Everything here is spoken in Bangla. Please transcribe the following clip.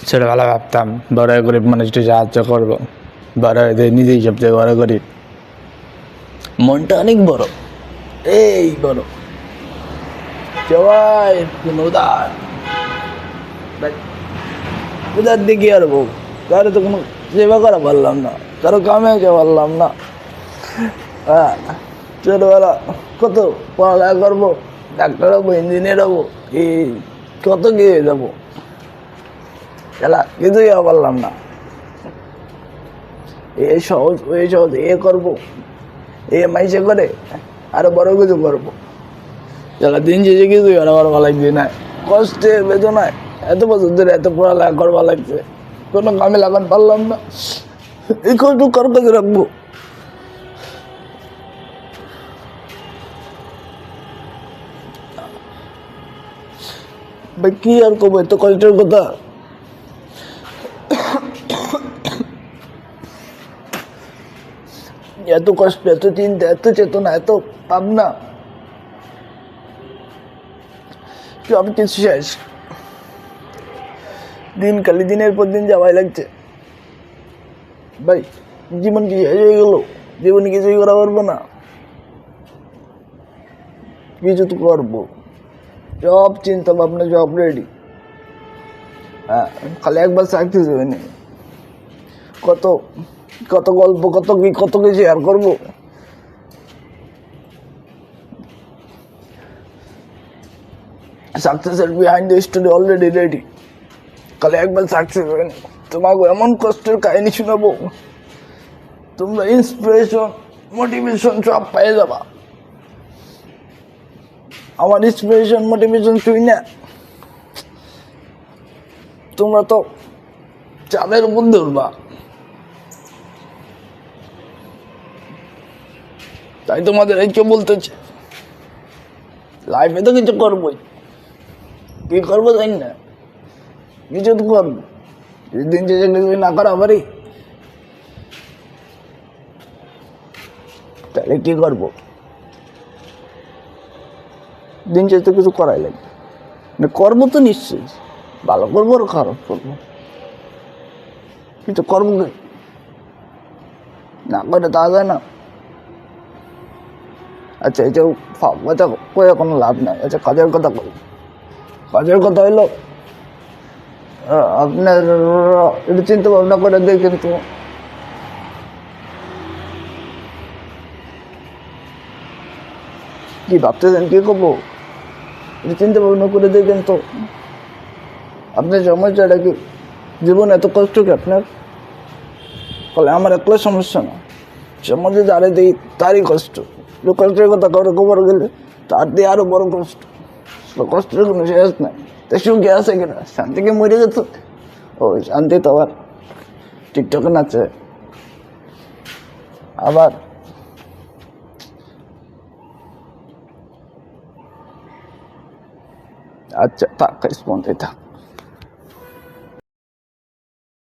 ছোটবেলা ভাবতাম বড় হয়ে গরিব মানুষটি সাহায্য করবো, বড় হয়ে নিজেই সবচেয়ে বড় গরিব। মনটা অনেক বড়, এই বড় সবাই উদার, উদার দিকে আর বউ কারো তো কোনো সেবা করা পারলাম না, কারো কামে যেতে পারলাম না। হ্যাঁ, ছোটবেলা কত পড়ালেখা করবো, ডাক্তার হবো, ইঞ্জিনিয়ার হবো, এই কত গিয়ে যাবো, খেলা কিছুই পারলাম না। এই সহজ ওই সহজ এ করবো, এ মাইসে করে আরো বড় কিছু করবো, যারা দিন শেষে কিছুই আর আমার ভালো লাগছে না। কষ্টে বেদনায় এত বছর ধরে এত পড়ালেখা করবা লাগছে, কোনো কামে লাগান পারলাম না। এই কষ্ট কার কাছে রাখবো? ভাই কি আর করবো, এত কষ্টের কথা। এত কষ্ট, এত চিন্তা, এত চেতনা, এত ভাবনা, সব কিছু শেষ। দিন খালি দিনের পর দিন যাওয়াই লাগছে। ভাই জীবন কি শেষ হয়ে গেল? জীবনে কিছুই করা পারবো না? কিছু তো করবো, সব চিন্তা ভাবনা সব রেডি। হ্যাঁ, খালি একবার সাকসেস হয়নি। কত কত গল্প, কত কি কত কি শেয়ার করবো। সাকসেসের behind the story already ready. খালি একবার সাকসেস হয়নি, তোমাকে এমন কষ্টের কাহিনী শোনাবো, তোমরা ইন্সপিরেশন মোটিভেশন সব পেয়ে যাবা। আমার ইন্সপিরেশন মোটিভেশন শুই না, তোমরা তো চাঁদের উপর ধরবা। তাই তোমাদের এইকে বলতেছে, লাইফে তো কিছু করবোই। কি করবো জানি না, কিছু তো করবো। দিন শেষে কিছু না করা পারি তাহলে কি করবো? দিন শেষে তো কিছু করাই লাগবে, করবো তো নিশ্চয়ই, ভালো করবো আর খারাপ করবো, কিন্তু করবো কি না করে তা যায় না। আচ্ছা, এই যে কথা কয়ে কোনো লাভ নাই। আচ্ছা, কাজের কথা কই। কাজের কথা হইলো, আপনার একটু চিন্তা ভাবনা করে দেখেন তো, কি ভাবতেছেন কি করবো, একটু চিন্তা ভাবনা করে দেখেন তো। আপনার সমস্যাটা কি? জীবন এত কষ্ট কি আপনার? ফলে আমার একলা সমস্যা না, সমাজে যারে দিই তারই কষ্ট। কষ্টের কথা কারো খবর গেলে তার দিয়ে আরো বড় কষ্ট। কষ্টের কোনো শেষ নাই। তা সুখে আছে কিনা? শান্তিকে মরে গেছে। ও শান্তি তো আবার টিকটকে নাচে, আবার আচ্ছা থাক, স্পন্দে থাক।